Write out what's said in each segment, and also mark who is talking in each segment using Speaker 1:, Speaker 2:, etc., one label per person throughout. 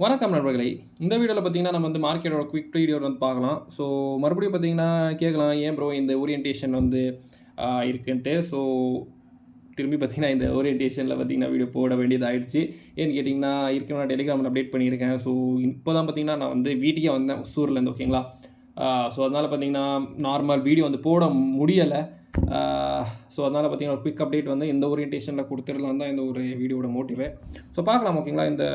Speaker 1: வணக்கம் நண்பர்களே. இந்த வீடியோவில் பார்த்தீங்கன்னா நம்ம வந்து மார்க்கெட்டோட குவிக் வீடியோ வந்து பார்க்கலாம். ஸோ மறுபடியும் பார்த்தீங்கன்னா கேட்கலாம், ஏன் ப்ரோ இந்த ஓரியன்டேஷன் வந்து இருக்குன்ட்டு. ஸோ திரும்பி பார்த்தீங்கன்னா இந்த ஓரியன்டேஷனில் பார்த்தீங்கன்னா வீடியோ போட வேண்டியது ஆயிடுச்சு. ஏன்னு கேட்டிங்கன்னா ஏற்கனவே நான் டெலிகிராமில் அப்டேட் பண்ணியிருக்கேன். ஸோ இப்போ தான் பார்த்தீங்கன்னா நான் வந்து வீட்டுக்கே வந்தேன் ஒசூர்லேருந்து. ஓகேங்களா. ஸோ அதனால் பார்த்தீங்கன்னா நார்மல் வீடியோ வந்து போட முடியலை. ஸோ அதனால் பார்த்தீங்கன்னா ஒரு குவிக் அப்டேட் வந்து இந்த ஓரியன்டேஷனில் கொடுத்துடலாம் தான் இந்த ஒரு வீடியோட மோட்டிவே. ஸோ பார்க்கலாம். ஓகேங்களா. இந்த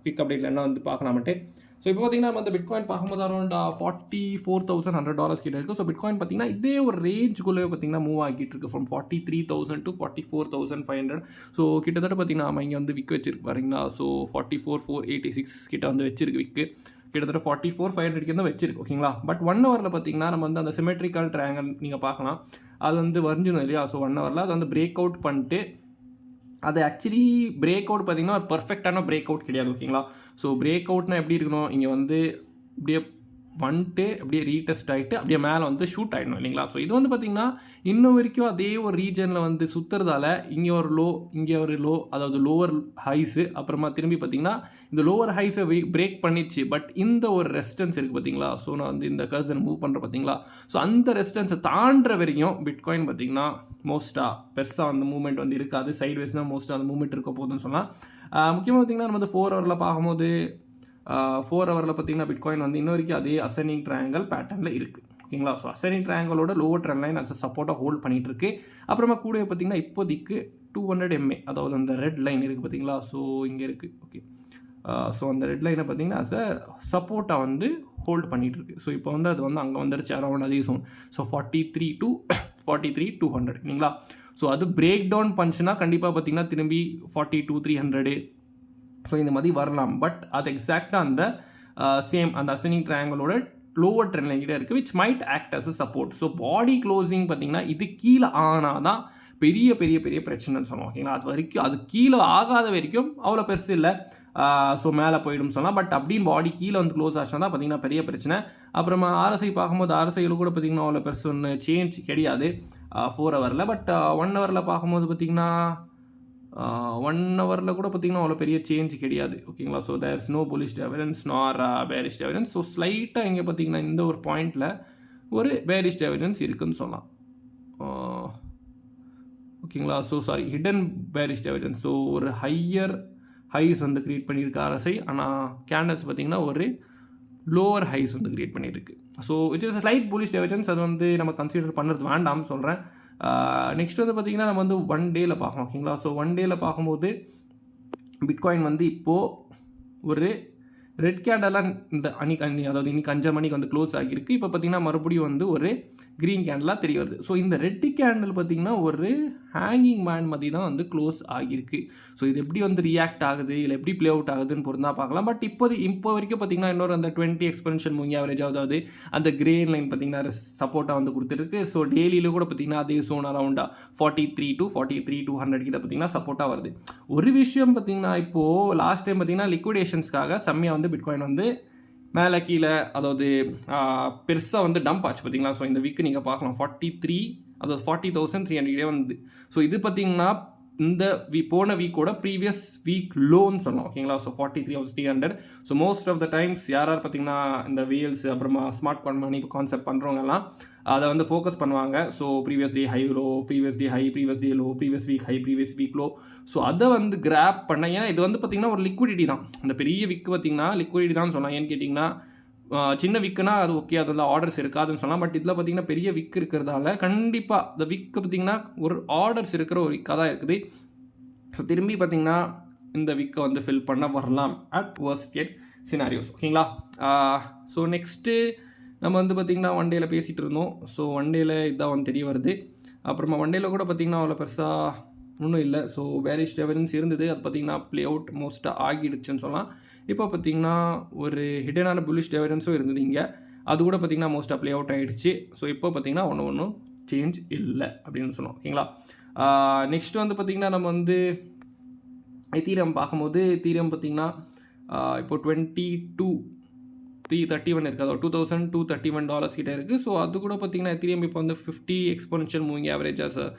Speaker 1: குவிக் அப்டேட்டில் என்ன வந்து பார்க்கலாமட்டு. ஸோ இப்போ பார்த்தீங்கன்னா நம்ம வந்து பிட்காயின் பார்க்கும்போது அரௌண்ட் $44,100 கிட்ட இருக்குது. ஸோ பிட்காயின் பார்த்தீங்கன்னா இதே ஒரு ரேஞ்சுக்குள்ளே பார்த்தீங்கன்னா மூவ் ஆகிட்டு இருக்கு ஃப்ரம் 43,000 to 44,500. ஸோ கிட்டத்தட்ட பார்த்தீங்கன்னா நம்ம இங்கே வந்து விக் வச்சிருக்கு பாருங்களா. ஸோ 44,486 கிட்ட வந்து வச்சிருக்கு விக்கு. கிட்டத்தட்ட 44,500 தான் வச்சிருக்கு. ஓகேங்களா. பட் 1 ஹவரில் பார்த்தீங்கன்னா நம்ம வந்து அந்த சிமெட்ரிக்கல் ட்ரையாங்கல் நீங்கள் பார்க்கலாம். அது வந்து வரைஞ்சிடும் இல்லையா. ஸோ 1 ஹவரில் அது வந்து பிரேக் அவுட் பண்ணிட்டு அது ஆக்சுவலி பிரேக் அவுட் பார்த்தீங்கன்னா பர்ஃபெக்டான பிரேக் அவுட் கிடையாது. ஓகேங்களா. ஸோ பிரேக் அவுட்னா எப்படி இருக்கணும், இங்கே வந்து இப்படியே வந்துட்டு அப்படியே ரீடெஸ்ட் ஆகிட்டு அப்படியே மேலே வந்து ஷூட் ஆகிடணும் இல்லைங்களா. ஸோ இது வந்து பார்த்திங்கன்னா இன்னும் வரைக்கும் அதே ஒரு ரீஜனில் வந்து சுற்றுறதால இங்கே ஒரு லோ, இங்கே ஒரு லோ, அதாவது லோவர் ஹைஸு, அப்புறமா திரும்பி பார்த்திங்கன்னா இந்த லோவர் ஹைஸை பிரேக் பண்ணிடுச்சு. பட் இந்த ஒரு ரெசிஸ்டன்ஸ் இருக்குது பார்த்தீங்களா. ஸோ நான் வந்து இந்த கர்சர் மூவ் பண்ணுறேன் பார்த்தீங்களா. ஸோ அந்த ரெசிஸ்டன்ஸை தாண்டுற வரைக்கும் பிட்காயின் பார்த்திங்கன்னா மோஸ்ட்டாக பெருசாக அந்த மூவ்மெண்ட் வந்து இருக்காது. சைட்வேஸ் தான் மோஸ்ட்டாக அந்த மூவ்மெண்ட் இருக்க போகுதுன்னு சொல்லலாம். முக்கியமாக பார்த்திங்கன்னா நம்ம வந்து 4 ஹவரில் பார்க்கும்போது 4 ஹவரில் பார்த்திங்கன்னா பிட்காயின் வந்து இன்ன வரைக்கும் அதே அசெண்டிங் ட்ரையாங்கல் பேட்டர்னில் இருக்குது. ஓகேங்களா. ஸோ அசெண்டிங் ட்ரையாங்கலோட லோவர் ட்ரெண்ட் லைன் அஸ் சப்போர்ட்டாக ஹோல்ட் பண்ணிகிட்டு இருக்கு. அப்புறமா கூட பார்த்திங்கன்னா இப்போதைக்கு 200 MA, அதாவது அந்த ரெட் லைன் இருக்குது பார்த்தீங்களா. ஸோ இங்கே இருக்குது. ஓகே. ஸோ அந்த ரெட் லைனை பார்த்திங்கன்னா அஸ் அ சப்போர்ட்டாக வந்து ஹோல்ட் பண்ணிகிட்டு இருக்கு. ஸோ இப்போ வந்து அது வந்து அங்கே வந்துருச்சு அரௌண்ட் அதே சோன். ஸோ 43 to 43,200 இல்லைங்களா. ஸோ அது பிரேக் டவுன் பண்ணுச்சுன்னா கண்டிப்பாக பார்த்திங்கன்னா திரும்பி 42,300 ஸோ இந்த மாதிரி வரலாம். பட் அது எக்ஸாக்டாக அந்த சேம் அந்த அசெண்டிங் ட்ரையாங்கலோட லோவர் ட்ரெண்ட் லைன் கிட்ட இருக்குது, which might act as a support. So body closing பார்த்திங்கன்னா இது கீழே ஆனால் தான் பெரிய பெரிய பெரிய பிரச்சனைன்னு சொல்லலாம். ஓகேங்களா. அது வரைக்கும் அது கீழே ஆகாத வரைக்கும் அவ்வளோ பெருசு இல்லை. ஸோ மேலே போயிடும் சொல்லலாம். பட் அப்படின்னு பாடி கீழே வந்து க்ளோஸ் ஆச்சுன்னா தான் பார்த்திங்கன்னா பெரிய பிரச்சனை. அப்புறமா RSI பார்க்கும்போது RSIயில் கூட பார்த்திங்கன்னா அவ்வளோ பெருசு ஒன்று சேஞ்ச் கிடையாது 4 ஹவரில். பட் 1 ஹவரில் பார்க்கும்போது பார்த்திங்கன்னா 1 ஹவரில் கூட பார்த்திங்கன்னா அவ்வளோ பெரிய சேஞ்ச் கிடையாது. ஓகேங்களா. So there is no bullish divergence nor bearish divergence. So ஸ்லைட்டாக இங்கே பார்த்திங்கன்னா இந்த ஒரு பாயிண்டில் ஒரு பேரிஷ் டைவர்ஜன்ஸ் இருக்குதுன்னு சொல்லலாம். ஓகேங்களா. So sorry, hidden bearish divergence. So ஒரு ஹையர் ஹைஸ் வந்து க்ரியேட் பண்ணியிருக்கு RSI. ஆனால் கேண்டல்ஸ் பார்த்திங்கன்னா ஒரு லோவர் ஹைஸ் வந்து க்ரியேட் பண்ணியிருக்கு. So it is slight bullish divergence. அது வந்து நம்ம கன்சிடர் பண்ணுறது வேண்டாம்னு சொல்கிறேன். நெக்ஸ்ட் வந்து பார்த்திங்கன்னா நம்ம வந்து 1 டேயில் பார்க்கலாம். ஓகேங்களா. ஸோ 1 டேயில் பார்க்கும்போது பிட்காயின் வந்து இப்போது ஒரு ரெட் கேண்டலாக இந்த அதாவது இன்னைக்கு 5 மணிக்கு வந்து க்ளோஸ் ஆகியிருக்கு. இப்போ பார்த்திங்கன்னா மறுபடியும் வந்து ஒரு க்ரீன் கேண்டலாக தெரிய வருது. ஸோ இந்த ரெட் கேண்டில் பார்த்திங்கன்னா ஒரு ஹேங்கிங் மேன் மாதிரி தான் வந்து க்ளோஸ் ஆகியிருக்கு. ஸோ இது எப்படி வந்து ரியாக்ட் ஆகுது, இல்லை எப்படி ப்ளே அவுட் ஆகுதுன்னு பொறுத்தா பார்க்கலாம். பட் இப்போ வரைக்கும் பார்த்திங்கன்னா இன்னொரு அந்த 20 எக்ஸ்பென்ஷன் மூவிங் ஆவரேஜ், அதாவது அந்த கிரேன் லைன் பார்த்திங்கன்னா சப்போர்ட்டாக வந்து கொடுத்துருக்கு. ஸோ டெய்லியில் கூட பார்த்திங்கன்னா அதே சோன் அரௌண்டாக 43 to 43,200 கிட்ட பார்த்திங்கன்னா சப்போர்ட்டாக வருது. ஒரு விஷயம் பார்த்திங்கன்னா இப்போது லாஸ்ட் டைம் பார்த்திங்கன்னா லிக்விடேஷன்ஸ்க்காக செம்மையாக வந்து பிட்காயின் வந்து மேலே கீழே, அதாவது பெருசாக வந்து டம்ப் ஆச்சு பார்த்திங்களா. ஸோ இந்த வீக்கு நீங்கள் பார்க்கலாம் 43, அதாவது 40,300 வந்து. ஸோ இது பார்த்திங்கன்னா இந்த போன வீக்கோட ப்ரீவியஸ் வீக் லோன்னு சொல்லலாம். ஓகேங்களா. So 43,300. So most of the times யார் பார்த்திங்கன்னா இந்த வேல்ஸ் அப்புறமா ஸ்மார்ட் காயின் மணி கான்செப்ட் பண்ணுறவங்கலாம் அதை வந்து ஃபோக்கஸ் பண்ணுவாங்க. So previous day high low, previous day high, previous day low, previous week high, previous week low. So அதை வந்து கிராப் பண்ண, ஏன்னா இது வந்து பார்த்திங்கன்னா ஒரு லிக்விடிட்டி தான். அந்த பெரிய விக்கு பார்த்திங்கன்னா லிக்விடிட்டி தான் சொல்லலாம். ஏன்னு கேட்டிங்கன்னா சின்ன விக்குனா அது ஓகே, அதில் ஆர்டர்ஸ் இருக்காதுன்னு சொல்லலாம். பட் இதில் பார்த்திங்கன்னா பெரிய விக் இருக்கிறதால கண்டிப்பாக இந்த விக்கு பார்த்திங்கன்னா ஒரு ஆர்டர்ஸ் இருக்கிற ஒரு விக்காக தான் இருக்குது. ஸோ திரும்பி பார்த்திங்கன்னா இந்த விக்கை வந்து ஃபில் பண்ண வரலாம் அட் வர்ஸ்ட் கேஸ் சினாரியோஸ். ஓகேங்களா. ஸோ நெக்ஸ்ட்டு நம்ம வந்து பார்த்திங்கன்னா 1 டேயில் பேசிகிட்டு இருந்தோம். ஸோ 1 டேயில் இதான் வந்து தெரிய வருது. அப்புறமா 1 டேயில் கூட பார்த்திங்கன்னா அவ்வளோ பெருசாக ஒன்றும் இல்லை. ஸோ பேரிஷ் டைவர்ஜன்ஸ் இருந்தது, அது பார்த்திங்கன்னா ப்ளே அவுட் மோஸ்ட்டாக ஆகிடுச்சுன்னு சொல்லலாம். இப்போ பார்த்திங்கன்னா ஒரு ஹிடனான புல்லிஷ் டைவர்ஜன்ஸும் இருந்தது இங்கே, அது கூட பார்த்திங்கன்னா மோஸ்ட்டாக ப்ளே அவுட் ஆகிடுச்சு. ஸோ இப்போ பார்த்திங்கன்னா ஒன்றும் சேஞ்ச் இல்லை அப்படின்னு சொல்லலாம். ஓகேங்களா. நெக்ஸ்ட் வந்து பார்த்திங்கன்னா நம்ம வந்து எத்தீரியம் பார்க்கும்போது எத்தீரியம் பார்த்திங்கன்னா இப்போ 22,331 இருக்குது, அதாவது $2,231 கிட்ட இருக்குது. ஸோ அது கூட பார்த்திங்கன்னா எத்தீரியம் இப்போ வந்து 50 எக்ஸ்போனென்ஷியல் மூவிங் ஆவரேஜ்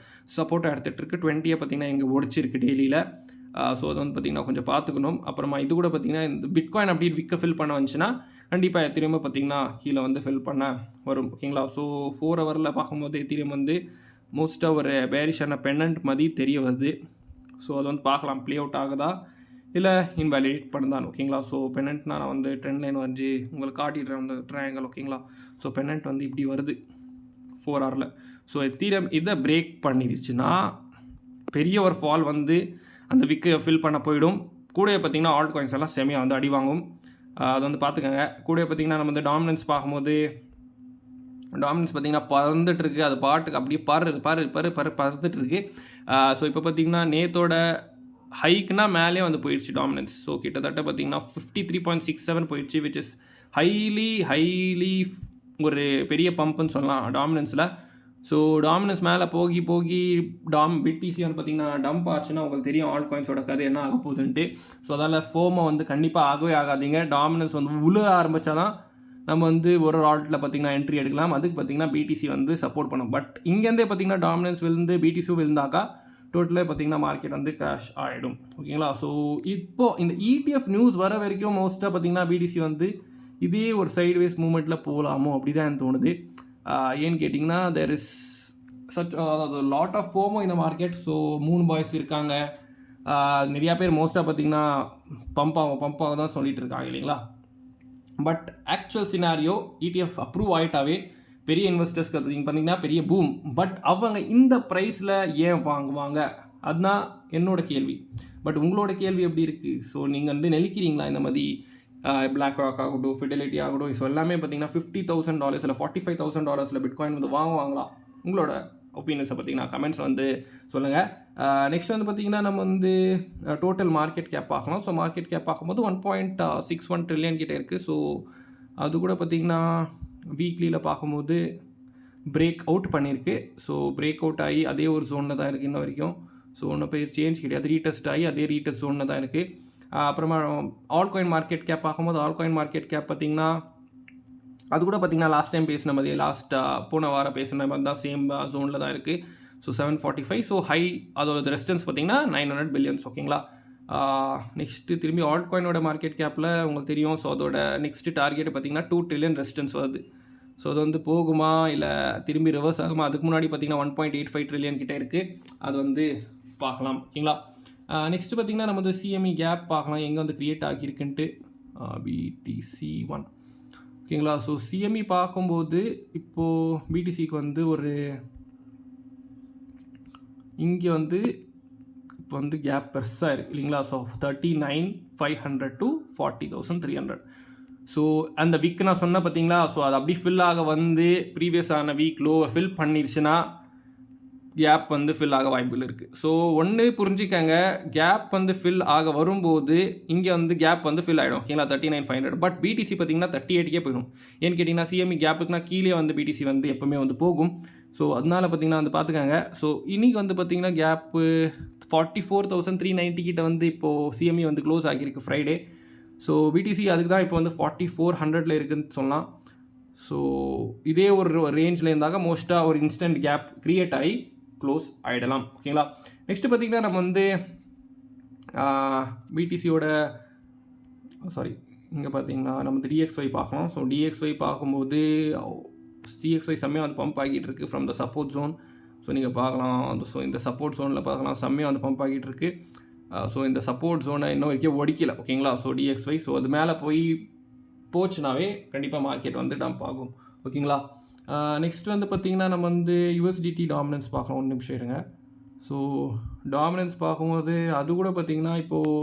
Speaker 1: சப்போர்ட்டாக எடுத்துகிட்டு இருக்கு. 20 பார்த்திங்கன்னா இங்கே ஒடிச்சிருக்கு டெய்லியில். ஸோ அது வந்து பார்த்திங்கன்னா கொஞ்சம் பார்த்துக்கணும். அப்புறமா இது கூட பார்த்திங்கன்னா இந்த பிட்காயின் அப்படி விற்க ஃபில் பண்ண வந்துச்சுன்னா கண்டிப்பாக எத்திரியம் பார்த்திங்கன்னா கீழே வந்து ஃபில் பண்ண வரும். ஓகேங்களா. ஸோ 4 ஹவரில் பார்க்கும்போது எத்திரியம் வந்து மோஸ்ட்டாக ஒரு பேரிஷான பென்னண்ட் மாதிரி தெரிய வருது. ஸோ அது வந்து பார்க்கலாம் ப்ளே அவுட் ஆகுதா இல்லை இன்வேலிடேட் பண்ணுதான். ஓகேங்களா. ஸோ பென்னண்ட்னா நான் வந்து ட்ரெண்ட் லைன் வரைஞ்சி உங்களுக்கு காட்டிடுறேன் அந்த ட்ரையாங்கல். ஓகேங்களா. ஸோ பென்னண்ட் வந்து இப்படி வருது 4 ஹவரில். ஸோ எத்திரியம் இதை பிரேக் பண்ணிடுச்சுன்னா பெரிய ஒரு ஃபால் வந்து அந்த விக்கை ஃபில் பண்ண போயிடும். கூட பார்த்திங்கன்னா ஆல்ட் காயின்ஸ் எல்லாம் செமையாக வந்து அடி வாங்கும். அது வந்து பார்த்துக்கோங்க. கூட பார்த்திங்கன்னா நம்ம வந்து டாமினன்ஸ் பார்க்கும்போது டாமினன்ஸ் பார்த்திங்கன்னா பறந்துட்டுருக்கு. அது பாட்டுக்கு அப்படியே பறந்துட்டுருக்கு. ஸோ இப்போ பார்த்திங்கன்னா நேத்தோட ஹைக்குனா மேலே வந்து போயிடுச்சு டாமினன்ஸ். ஸோ கிட்டத்தட்ட பார்த்திங்கன்னா 53.67 போயிடுச்சு, விச் இஸ் ஹைலி ஒரு பெரிய பம்புன்னு சொல்லலாம் டாமினன்ஸில். ஸோ டாமினன்ஸ் மேலே போகி பிடிசி வந்து பார்த்திங்கன்னா டம்ப் ஆச்சுன்னா உங்களுக்கு தெரியும் ஆல்ட் காயின்ஸோட கதை என்ன ஆக போகுதுன்ட்டு. ஸோ அதால் ஃபோமோ வந்து கண்டிப்பாக ஆகவே ஆகாதீங்க. டாமினன்ஸ் வந்து உழுக ஆரம்பித்தா தான் நம்ம வந்து ஒரு ஆல்ட்டில் பார்த்திங்கன்னா என்ட்ரி எடுக்கலாம். அதுக்கு பார்த்திங்கன்னா பிடிசி வந்து சப்போர்ட் பண்ணும். பட் இங்கேருந்தே பார்த்திங்கன்னா டாமினன்ஸ் விழுந்து பிடிசியும் விழுந்தாக்கா டோட்டலாக பார்த்திங்கன்னா மார்க்கெட் வந்து கிராஷ் ஆகிடும். ஓகேங்களா. ஸோ இப்போது இந்த ETF நியூஸ் வர வரைக்கும் மோஸ்ட்டாக பார்த்திங்கன்னா பிடிசி வந்து இதே ஒரு சைட்வேஸ் மூமெண்ட்டில் போகலாமோ அப்படி தான் எனக்கு தோணுது. ஏன்னு கேட்டிங்கன்னா there is such lot of FOMO இந்த மார்க்கெட். ஸோ 3 பாய்ஸ் இருக்காங்க. நிறையா பேர் மோஸ்ட்டாக பார்த்திங்கன்னா பம்பாக தான் சொல்லிகிட்டு இருக்காங்க இல்லைங்களா. But actual scenario ETF approve ஆகிட்டாவே பெரிய இன்வெஸ்டர்ஸ்க்கு பார்த்திங்கன்னா பெரிய பூம். பட் அவங்க இந்த ப்ரைஸில் ஏன் வாங்குவாங்க அதுதான் என்னோட கேள்வி. பட் உங்களோட கேள்வி எப்படி இருக்குது? ஸோ நீங்கள் வந்து நெலிக்கிறீங்களா இந்த மாதிரி பிளாக் ராக் ஆகட்டும், ஃபிடெலிட்டி ஆகட்டும், ஸோ எல்லாமே பார்த்திங்கன்னா $50,000 இல்லை $45,000 பிட்காயின் வந்து வாங்குவாங்களா? உங்களோட ஒப்பீனியன்ஸை பார்த்திங்கன்னா கமெண்ட்ஸ் வந்து சொல்லுங்கள். நெக்ஸ்ட் வந்து பார்த்திங்கன்னா நம்ம வந்து டோட்டல் மார்க்கெட் கேப் பார்க்கலாம். ஸோ மார்க்கெட் கேப் பார்க்கும்போது 1.61 ட்ரில்லியன் கிட்டே இருக்குது. ஸோ அது கூட பார்த்திங்கன்னா வீக்லியில் பார்க்கும்போது பிரேக் அவுட் பண்ணியிருக்கு. ஸோ பிரேக் அவுட் ஆகி அதே ஒரு ஜோனில் தான் இருக்குது இன்ன வரைக்கும். ஸோ ஒன்றும் பேர் சேஞ்ச் கிடையாது. ரீடெஸ்ட் ஆகி அதே ரீடெஸ்ட் ஜோனில் தான் இருக்குது. அப்புறமா ஆல் காயின் மார்க்கெட் கேப் பார்க்கும்போது ஆல் காயின் மார்க்கெட் கேப் பார்த்திங்கன்னா அது கூட பார்த்திங்கன்னா லாஸ்ட் டைம் பேசின மாதிரி போன வாரம் பேசின மாதிரி தான் சேம் ஜோனில் தான் இருக்குது. ஸோ 745. ஸோ ஹை அதோட ரெசிஸ்டன்ஸ் பார்த்திங்கன்னா 900 பில்லியன்ஸ். ஓகேங்களா. நெக்ஸ்ட்டு திரும்பி ஆல்ட் காயினோட மார்க்கெட் கேப்பில் உங்களுக்கு தெரியும். ஸோ அதோட நெக்ஸ்ட்டு டார்கெட் பார்த்திங்கன்னா 2 ட்ரில்லியன் ரெசிஸ்டன்ஸ் வருது. ஸோ அது வந்து போகுமா இல்லை திரும்பி ரிவர்ஸ் ஆகுமா? அதுக்கு முன்னாடி பார்த்திங்கன்னா 1.85 ட்ரில்லியன் கிட்டே இருக்குது. அது வந்து பார்க்கலாம். ஓகேங்களா. நெக்ஸ்ட்டு பார்த்திங்கன்னா நம்ம வந்து CME கேப் பார்க்கலாம் எங்கே வந்து க்ரியேட் ஆகியிருக்குன்ட்டு. BTC1. ஓகேங்களா. ஸோ CME பார்க்கும்போது இப்போது பிடிசிக்கு வந்து ஒரு இங்கே வந்து இப்போ வந்து கேப் பெருசாக இருக்குது இல்லைங்களா. So 39,500 to 40,300. ஸோ அந்த வீக் நான் சொன்னேன் பார்த்தீங்களா. ஸோ அது அப்படி ஃபில் ஆக வந்து ப்ரீவியஸ் ஆன வீக் லோ ஃபில் பண்ணிடுச்சுன்னா கேப் வந்து ஃபில் ஆக வாய்ப்புகள் இருக்குது. ஸோ ஒன்று புரிஞ்சுக்கங்க, கேப் வந்து ஃபில் ஆக வரும்போது இங்கே வந்து கேப் வந்து ஃபில் ஆகிடும். ஓகேங்களா. 39,500. பட் பிடிசி பார்த்திங்கன்னா 38 போயிடும். ஏன்னு கேட்டிங்கன்னா CME கேப்புக்குனா கீழே வந்து பிடிசி வந்து எப்போவுமே வந்து போகும். ஸோ அதனால் பார்த்திங்கன்னா வந்து பார்த்துக்கங்க. ஸோ இன்றைக்கி வந்து பார்த்திங்கன்னா கேப்பு 44,390 கிட்ட வந்து இப்போது CME வந்து க்ளோஸ் ஆகியிருக்கு ஃப்ரைடே. ஸோ பிடிசி அதுக்கு தான் இப்போ வந்து 4400 இருக்குதுன்னு சொல்லலாம். ஸோ இதே ஒரு ரேஞ்சில் இருந்தாங்க மோஸ்ட்டாக ஒரு இன்ஸ்டன்ட் கேப் க்ரியேட் ஆகி க்ளோஸ் ஆகிடலாம். ஓகேங்களா. நெக்ஸ்ட்டு பார்த்திங்கன்னா நம்ம வந்து பிடிசியோட இங்கே பார்த்திங்கன்னா நம்ம DXY பார்க்கலாம். ஸோ DXY பார்க்கும்போது CXY செம்மையாக வந்து பம்ப் ஆகிட்டு இருக்குது from the support zone. So நீங்கள் பார்க்கலாம். ஸோ இந்த சப்போர்ட் ஜோனில் பார்க்கலாம் செம்மையாக வந்து பம்ப் ஆகிட்டு இருக்குது. ஸோ இந்த சப்போர்ட் ஜோனை இன்னும் வரைக்கும் ஒடிக்கல. ஓகேங்களா. ஸோ DXY ஸோ அது மேலே போச்சுனாவே கண்டிப்பாக மார்க்கெட் வந்து டம்ப் ஆகும். ஓகேங்களா. நெக்ஸ்ட் வந்து பார்த்திங்கன்னா நம்ம வந்து USDT டாமினன்ஸ் பார்க்கலாம். 1 நிமிஷம் இருங்க. ஸோ டாமினன்ஸ் பார்க்கும்போது அது கூட பார்த்திங்கன்னா இப்போது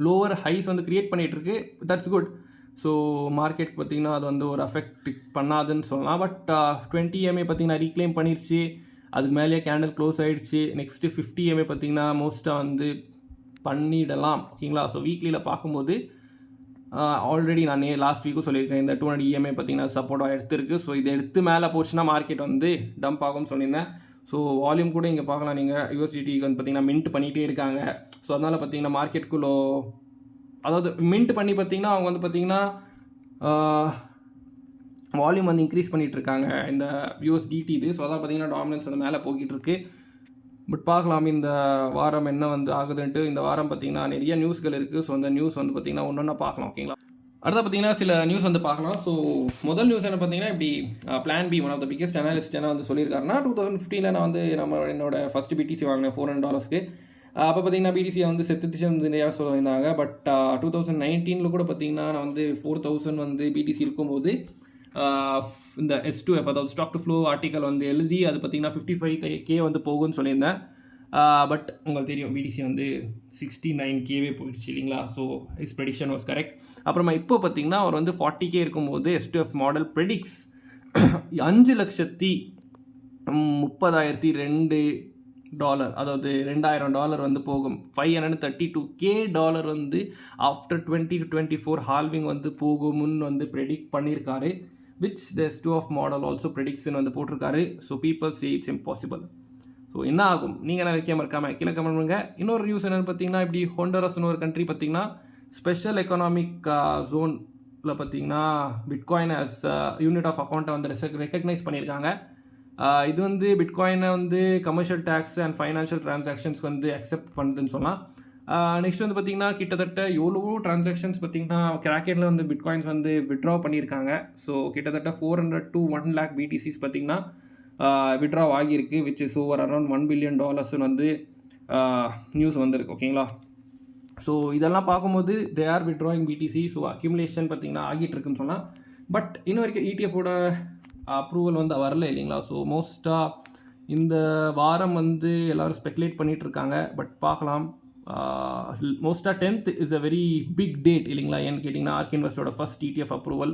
Speaker 1: லோவர் ஹைஸ் வந்து க்ரியேட் பண்ணிகிட்ருக்கு. That's good. ஸோ மார்க்கெட் பார்த்திங்கன்னா அது வந்து ஒரு அஃபெக்ட் பண்ணாதுன்னு சொல்லலாம். பட் 20 EMA பார்த்திங்கன்னா ரீக்ளைம் பண்ணிடுச்சு. அதுக்கு மேலேயே கேண்டில் க்ளோஸ் ஆகிடுச்சு. நெக்ஸ்ட்டு 50 EMA பார்த்திங்கன்னா மோஸ்ட்டாக வந்து பண்ணிடலாம். ஓகேங்களா. ஸோ வீக்லியில் பார்க்கும்போது ஆல்ரெடி நான் லாஸ்ட் வீக்கும் சொல்லியிருக்கேன் இந்த 200 EMA பார்த்திங்கன்னா சப்போர்ட்டாக எடுத்துருக்கு. ஸோ இதை எடுத்து மேலே போச்சுன்னா மார்க்கெட் வந்து டம்ப் ஆகும்னு சொல்லியிருந்தேன். ஸோ வால்யூம் கூட இங்கே பார்க்கலாம் நீங்கள். USDTக்கு வந்து பார்த்திங்கன்னா மின்ட் பண்ணிகிட்டே இருக்காங்க. ஸோ அதனால் பார்த்திங்கன்னா மார்க்கெட்டுக்குள்ளே அதாவது மின்ட் பண்ணி பார்த்திங்கன்னா அவங்க வந்து பார்த்திங்கன்னா வால்யூம் வந்து இன்க்ரீஸ் பண்ணிகிட்ருக்காங்க இந்த USDT இது. ஸோ அதான் பார்த்திங்கன்னா டாமினன்ஸ் வந்து மேலே போய்கிட்டு இருக்கு. பட் பார்க்கலாம் இந்த வாரம் என்ன வந்து ஆகுதுன்ட்டு. இந்த வாரம் பார்த்திங்கன்னா நிறைய நியூஸ்கள் இருக்குது. ஸோ அந்த நியூஸ் வந்து பார்த்திங்கன்னா ஒன்று ஒன்றா பார்க்கலாம். ஓகேங்களா? அடுத்த பார்த்திங்கன்னா சில நியூஸ் வந்து பார்க்கலாம். ஸோ முதல் நியூஸ் என்ன பார்த்திங்கன்னா, இப்படி plan B one of the biggest analyst என்ன வந்து சொல்லியிருக்காருன்னா, 2015 நான் வந்து என்னோட ஃபஸ்ட்டு பிடிசி வாங்கினேன் $400. அப்போ பார்த்திங்கன்னா பிடிசியை வந்து செத்துச்சு வந்து நிறையா சொல்லியிருந்தாங்க. பட் 2019 கூட பார்த்திங்கன்னா நான் வந்து 4000 வந்து பிடிசி இருக்கும்போது இந்த S2F அதாவது ஸ்டாக் டு ஃப்ளோ ஆர்டிக்கல் வந்து எழுதி அது பார்த்திங்கன்னா 55K வந்து போகும்னு சொல்லியிருந்தேன். பட் உங்களுக்கு தெரியும் பிடிசி வந்து 69K போயிடுச்சு இல்லைங்களா? So is prediction was correct. அப்புறமா இப்போ பார்த்திங்கன்னா அவர் வந்து 40K இருக்கும்போது S2F மாடல் ப்ரெடிக்ஸ் $5,30,002 அதாவது $2,000 வந்து போகும். $532K வந்து ஆஃப்டர் 20 to 24 ஹால்விங் வந்து போகும்னு வந்து ப்ரெடிக்ட் பண்ணியிருக்காரு. which the S2F model also predicts வந்து போட்டிருக்காரு. So people say it's impossible. So என்ன ஆகும் நீங்கள் என்ன நினைக்காம இருக்காமல் கீழே கமெண்ட் பண்ணுங்கள். இன்னொரு நியூஸ் என்னென்னு பார்த்தீங்கன்னா, இப்படி ஹோண்டரஸ்னு ஒரு கண்ட்ரி பார்த்தீங்கன்னா ஸ்பெஷல் எக்கனாமிக் ஜோனில் பார்த்தீங்கன்னா பிட்காயின் ஆஸ் யூனிட் ஆஃப் அக்கௌண்ட்டை வந்து ரெக்கக்னைஸ் பண்ணியிருக்காங்க. இது வந்து பிட்காயினை வந்து commercial tax and financial transactions வந்து அக்செப்ட் பண்ணுதுன்னு சொல்லலாம். நெக்ஸ்ட் வந்து பார்த்திங்கன்னா கிட்டத்தட்ட எவ்வளவோ டிரான்சாக்ஷன்ஸ் பார்த்திங்கன்னா கிராக்கெட்டில் வந்து பிட்காயின்ஸ் வந்து விட்ரா பண்ணியிருக்காங்க. ஸோ கிட்டத்தட்ட 400 to 1 lakh BTCs பார்த்திங்கன்னா விட்ரா ஆகியிருக்கு. Which is over around $1 billion வந்து நியூஸ் வந்திருக்கு. ஓகேங்களா? ஸோ இதெல்லாம் பார்க்கும்போது they are withdrawing BTC. So accumulation பார்த்திங்கன்னா ஆகிட்டு இருக்குன்னு சொன்னால், பட் இன்னும் வரைக்கும் ETF-ஓட அப்ரூவல் வந்து வரல இல்லைங்களா? ஸோ மோஸ்ட்டாக இந்த வாரம் வந்து எல்லோரும் ஸ்பெக்குலேட் பண்ணிகிட்ருக்காங்க. பட் பார்க்கலாம். மோஸ்ட்டாக 10th is a very big date இல்லைங்களா? ஏன்னு கேட்டிங்கன்னா ஆர்க் இன்வெஸ்டோட ஃபஸ்ட் ETF அப்ரூவல்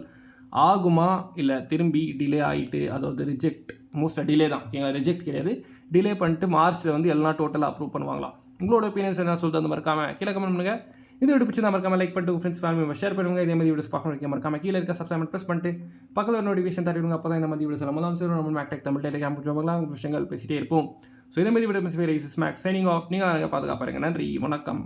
Speaker 1: ஆகுமா இல்லை திரும்பி டிலே ஆகிட்டு, அதாவது ரிஜெக்ட், மோஸ்ட்டாக டிலே தான். ஓகேங்களா? ரிஜெக்ட் கிடையாது, டிலே பண்ணிட்டு மார்ச்சில் வந்து எல்லாம் டோட்டலாக அப்ரூவ் பண்ணுவாங்களா? உங்களோட ஒப்பீனியன்ஸ் என்ன சொல்லிட்டு அந்த மறக்காமல் கீழே கமெண்ட் பண்ணுங்கள். இது வீடியோ பிடிச்சி தான் மறக்காமல் லைக் பண்ணிட்டு ஃப்ரெண்ட்ஸ் ஃபேமிலி ஷேர் பண்ணுங்க. இதே மாதிரி வீடியோஸ் பார்க்கணும் மறக்காமல் கீழே இருக்க சப்ஸ்கிரைப் ப்ரெஸ் பண்ணிட்டு பக்கத்தில் ஒரு நோட்டிஃபிகேஷன் தருவீங்க. அப்போ தான் இந்த மாதிரி வீடியோஸ் எல்லாம் சரி நம்ம மேக்டெக் தமிழ் டெலிகிராம் ஜாபெல்லாம் விஷயங்கள் பேசிகிட்டே இருப்போம். ஸோ இதே மாதிரி வீடியோ மேக்ஸ் சைனிங் ஆஃப். நீங்கள் பாதுகாப்பாருங்க. நன்றி, வணக்கம்.